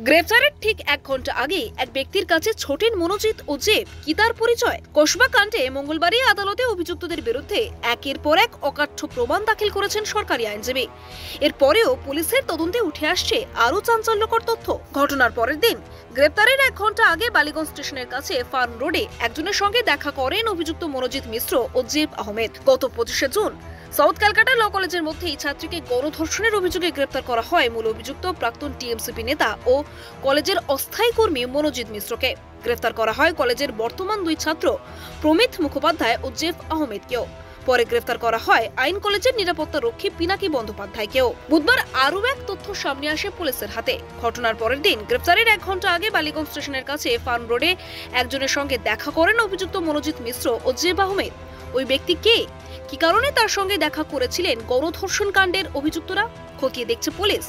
গ্রেফতারের ঠিক 1 ঘন্টা আগে এক ব্যক্তির কাছে ছোটেন মনোজিৎ ও জেব কি তার পরিচয়? কসবা কাণ্ডে মঙ্গলবারই আদালতে অভিযুক্তদের বিরুদ্ধে একের পর এক অকাঠ্য প্রমাণ দাখিল করেছেন সরকারি আইনজীবী। এরপরেও পুলিশের তদন্তে উঠে আসছে আরও চাঞ্চল্যকর তথ্য। ঘটনার পরের দিন গ্রেফতারের 1 ঘন্টা আগে বালিগঞ্জ স্টেশনের কাছে ফার্ম রোডে একজনের সঙ্গে দেখা করেন অভিযুক্ত মনোজিৎ মিশ্র ও জেব আহমেদ। গত 25শে জুন সাউথ ক্যালকাটা ল কলেজের মধ্যে এই ছাত্রীকে গণধর্ষণের অভিযোগে গ্রেফতার করা হয় মূল অভিযুক্ত প্রাক্তন টিএমসিপি নেতা ও কলেজের অস্থায়ী কর্মী মনোজিৎ মিশ্রকে। গ্রেফতার করা হয় কলেজের বর্তমান 2 ছাত্র প্রমিত মুখোপাধ্যায় ও জেব আহমেদকেও। পরে গ্রেফতার করা হয় আইন কলেজের নিরাপত্তা রক্ষী পিনাকি বন্দ্যোপাধ্যায়কেও। বুধবার আরও এক তথ্য সামনে আসে পুলিশের হাতে। ঘটনার পরের দিন গ্রেফতারের 1 ঘন্টা আগে বালিগঞ্জ স্টেশনের কাছে ফার্ম রোডে একজনের সঙ্গে দেখা করেন অভিযুক্ত মনোজিৎ মিশ্র ও জেব আহমেদ। ওই ব্যক্তি কে, কি কারণে তার সঙ্গে দেখা করেছিলেন গণধর্ষণ কাণ্ডের অভিযুক্তরা, খতিয়ে দেখছে পুলিশ।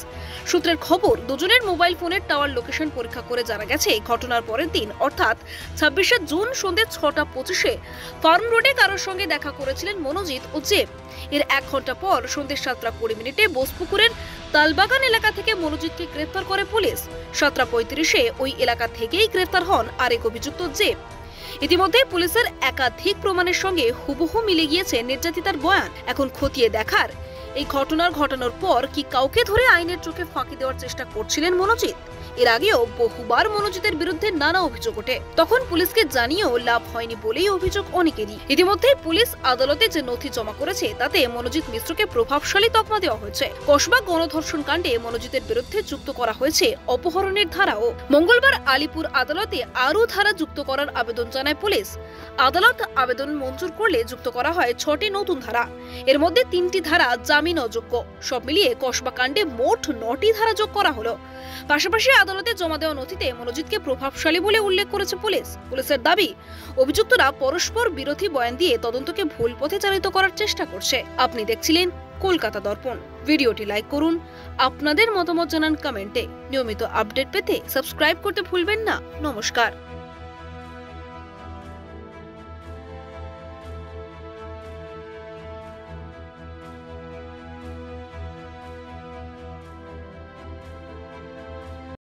সূত্রের খবর, দুজনের মোবাইল ফোনের টাওয়ার লোকেশন পরীক্ষা করে জানা গেছে ঘটনার পরের দিন অর্থাৎ 26শে জুন সন্ধ্যে 6টা 25-এ ফার্ম রোডে কারোর সঙ্গে দেখা করেছিলেন মনোজিৎ ও জেব। এর 1 ঘন্টা পর সন্ধ্যে 7টা 20 মিনিটে বোসপুকুরের তালবাগান এলাকা থেকে মনোজিৎকে গ্রেফতার করে পুলিশ। 7টা 35-এ ওই এলাকা থেকেই গ্রেফতার হন আরেক অভিযুক্ত জেব। ইতিমধ্যে পুলিশের একাধিক প্রমাণের সঙ্গে হুবহু মিলে গিয়েছে নির্যাতিতার বয়ান। এখন খতিয়ে দেখার, এই ঘটনার পর কি কাউকে ধরে আইনের চোখে ফাঁকি দেওয়ার চেষ্টা করছিলেন মনোজিৎ? এর আগেও বহুবার মনোজিতের বিরুদ্ধে নানা অভিযোগ ওঠে, তখন পুলিশকে জানিয়েও লাভ হয়নি বলেই অভিযোগ অনেকেরই। ইতিমধ্যে পুলিশ আদালতে যে নথি জমা করেছে তাতে মনোজিৎ মিশ্রকে প্রভাবশালী তকমা দেওয়া হয়েছে। কসবা গণধর্ষণ কাণ্ডে মনোজিতের বিরুদ্ধে যুক্ত করা হয়েছে অপহরণের ধারাও। মঙ্গলবার আলিপুর আদালতে আরও ধারা যুক্ত করার আবেদন জানায় পুলিশ। আদালত আবেদন মঞ্জুর করলে যুক্ত করা হয় 6টি নতুন ধারা। এর মধ্যে 3টি ধারা জামিন অযোগ্য। সব মিলিয়ে কসবা কাণ্ডে মোট 9টি ধারা যোগ করা হলো। পাশাপাশি আদালতে জমা দেওয়া নথিতে মনোজিৎকে প্রভাবশালী বলে উল্লেখ করেছে পুলিশ। পুলিশের দাবি, অভিযুক্তরা পরস্পর বিরোধী বয়ান দিয়ে তদন্তকে ভুল পথে চালিত করার চেষ্টা করছে। আপনি দেখছিলেন কলকাতা দর্পণ। ভিডিওটি লাইক করুন, আপনাদের মতামত জানান কমেন্টে। নিয়মিত আপডেট পেতে সাবস্ক্রাইব করতে ভুলবেন না। নমস্কার।